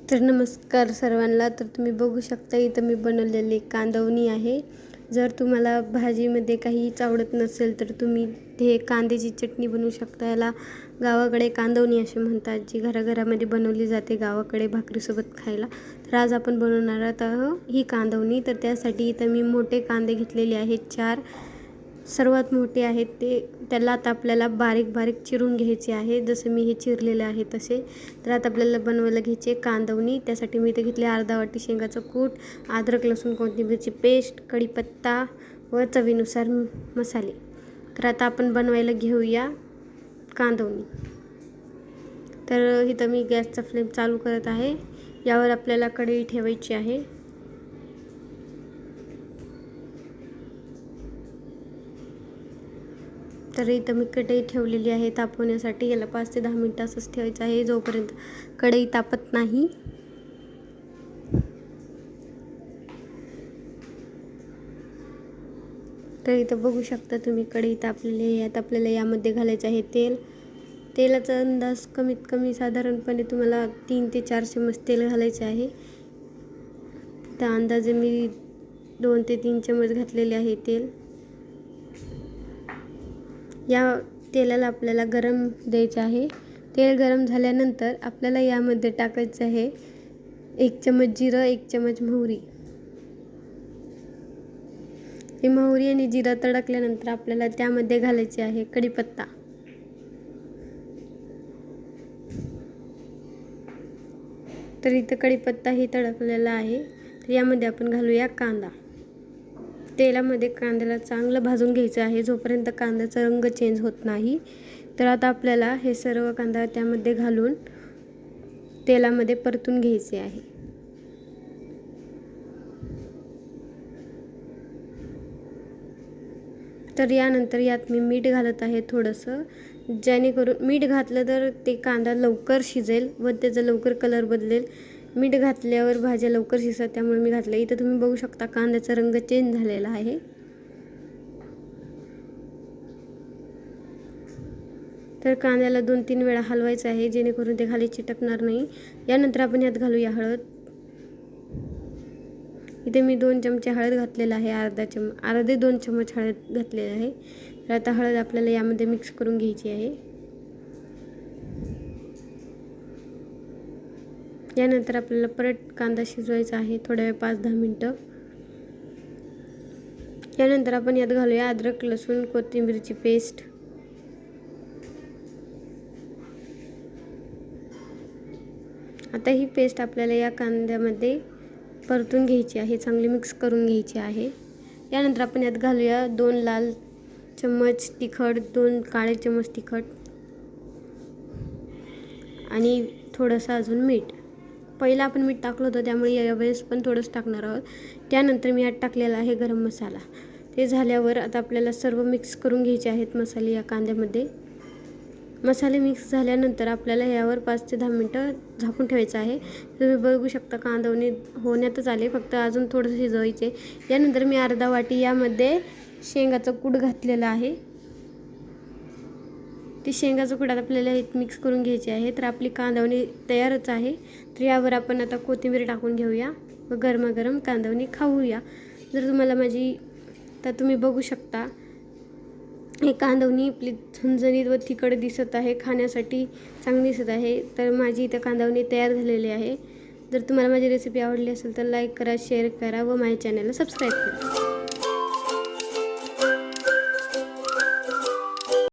तर नमस्कार सर्वांना। तर तुम्ही बघू शकता इथं मी बनवलेली कांदवणी आहे। जर तुम्हाला भाजीमध्ये काहीच आवडत नसेल तर तुम्ही हे कांद्याची चटणी बनवू शकता। याला गावाकडे कांदवणी असे म्हणतात, जी घराघरामध्ये बनवली जाते गावाकडे भाकरीसोबत खायला। तर आज आपण बनवणार आहोत ही कांदवणी। तर त्यासाठी इथं मी मोठे कांदे घेतलेले आहेत, 4 सर्वात मोठे आहेत ते। त्याला आता आपल्याला बारीक बारीक चिरून घ्यायचे आहे, जसे मी हे चिरलेले आहे तसे। तर आता आपल्याला बनवायला घ्यायचे कांदवणी। त्यासाठी मी इथे घेतले अर्धा वाटी शेंगाचं कूट, अद्रक लसूण कोथिंबीरची पेस्ट, कढीपत्ता व चवीनुसार मसाले। तर आता आपण बनवायला घेऊया कांदवणी। तर इथं मी गॅसचा फ्लेम चालू करत आहे। यावर आपल्याला कढई ठेवायची आहे। तर इथं मी कढई ठेवलेली आहे तापवण्यासाठी। याला 5 ते 10 मिनिट असंच ठेवायचं आहे, जोपर्यंत कढई तापत नाही। तर इथं बघू शकता तुम्ही कढई तापलेली आहे। आता आपल्याला यामध्ये घालायचं आहे तेल। तेलाचा अंदाज कमीत कमी साधारणपणे तुम्हाला 3 ते 4 चमच तेल घालायचे आहे। त्या अंदाजे मी 2 ते 3 चमच घातलेले आहे तेल। या तेलाला आपल्याला गरम द्यायचं आहे। तेल गरम झाल्यानंतर आपल्याला यामध्ये टाकायचं आहे 1 चमच जिरं, 1 चमच मोहरी। ही मोहरी आणि जिरं तडकल्यानंतर आपल्याला त्यामध्ये घालायचे आहे कढीपत्ता। तर इथं कढीपत्ता ही तडकलेला आहे। तर यामध्ये आपण घालूया कांदा। तेलामध्ये कांद्याला चांगलं भाजून घ्यायचं आहे, जोपर्यंत कांद्याचा रंग चेंज होत नाही। तर आता आपल्याला हे सर्व कांदा त्यामध्ये घालून तेलामध्ये परतून घ्यायचे आहे। तर यानंतर यात मी मीठ घालत आहे थोडंसं, जेणेकरून मीठ घातलं तर ते कांदा लवकर शिजेल व त्याचा लवकर कलर बदलेल। मीठ घातल्यावर भाज्या लवकर शिजतात, त्यामुळे मी घातलं। इथं तुम्ही बघू शकता कांद्याचा रंग चेंज झालेला आहे। तर कांद्याला 2-3 वेळा हलवायचं आहे, जेणेकरून ते खाली चिटकणार नाही। यानंतर आपण यात घालूया हळद। इथे मी 2 चमचे हळद घातलेला आहे, अर्धे 2 चमच हळद घातलेले आहे। तर आता हळद आपल्याला यामध्ये मिक्स करून घ्यायची आहे। यानंतर आपल्याला परत कांदा शिजवायचा आहे थोड्या वेळ, 5-10 मिनिटं। यानंतर आपण यात घालूया अद्रक लसूण कोथिंबीरची पेस्ट। आता ही पेस्ट आपल्याला या कांद्यामध्ये परतून घ्यायची आहे, चांगली मिक्स करून घ्यायची आहे। यानंतर आपण यात घालूया 2 लाल चमच तिखट, 2 काळे चमच तिखट आणि थोडंसं अजून मीठ। पहिला आपण मीठ टाकलं होतं, त्यामुळे यावेळेस पण थोडंच टाकणार आहोत। त्यानंतर मी यात टाकलेला आहे गरम मसाला। ते झाल्यावर आता आपल्याला सर्व मिक्स करून घ्यायचे आहेत मसाले या कांद्यामध्ये। मसाले मिक्स झाल्यानंतर आपल्याला यावर 5 ते 10 मिनिटं झाकून ठेवायचं आहे। तुम्ही बघू शकता कांदवणी होण्यातच आले, फक्त अजून थोडंसं शिजवायचे। यानंतर मी अर्धा वाटी यामध्ये शेंगाचं कूट घातलेलं आहे। ती शेंगाचं कूट आपल्याला मिक्स करून घ्यायची आहे। तर आपली कांदवणी तयारच आहे। तर यावर आपण आता कोथिंबीर टाकून घेऊया व गरमागरम कांदवणी खाऊया। जर तुम्हाला तर तुम्ही बघू शकता हे कांदवणी आपली झणझणीत व तिखट दिसत आहे, खाण्यासाठी चांगली दिसत आहे। तर माझी इथं कांदवणी तयार झालेली आहे। जर तुम्हाला माझी रेसिपी आवडली असेल तर लाईक करा, शेअर करा व माझ्या चॅनलला सबस्क्राईब करा।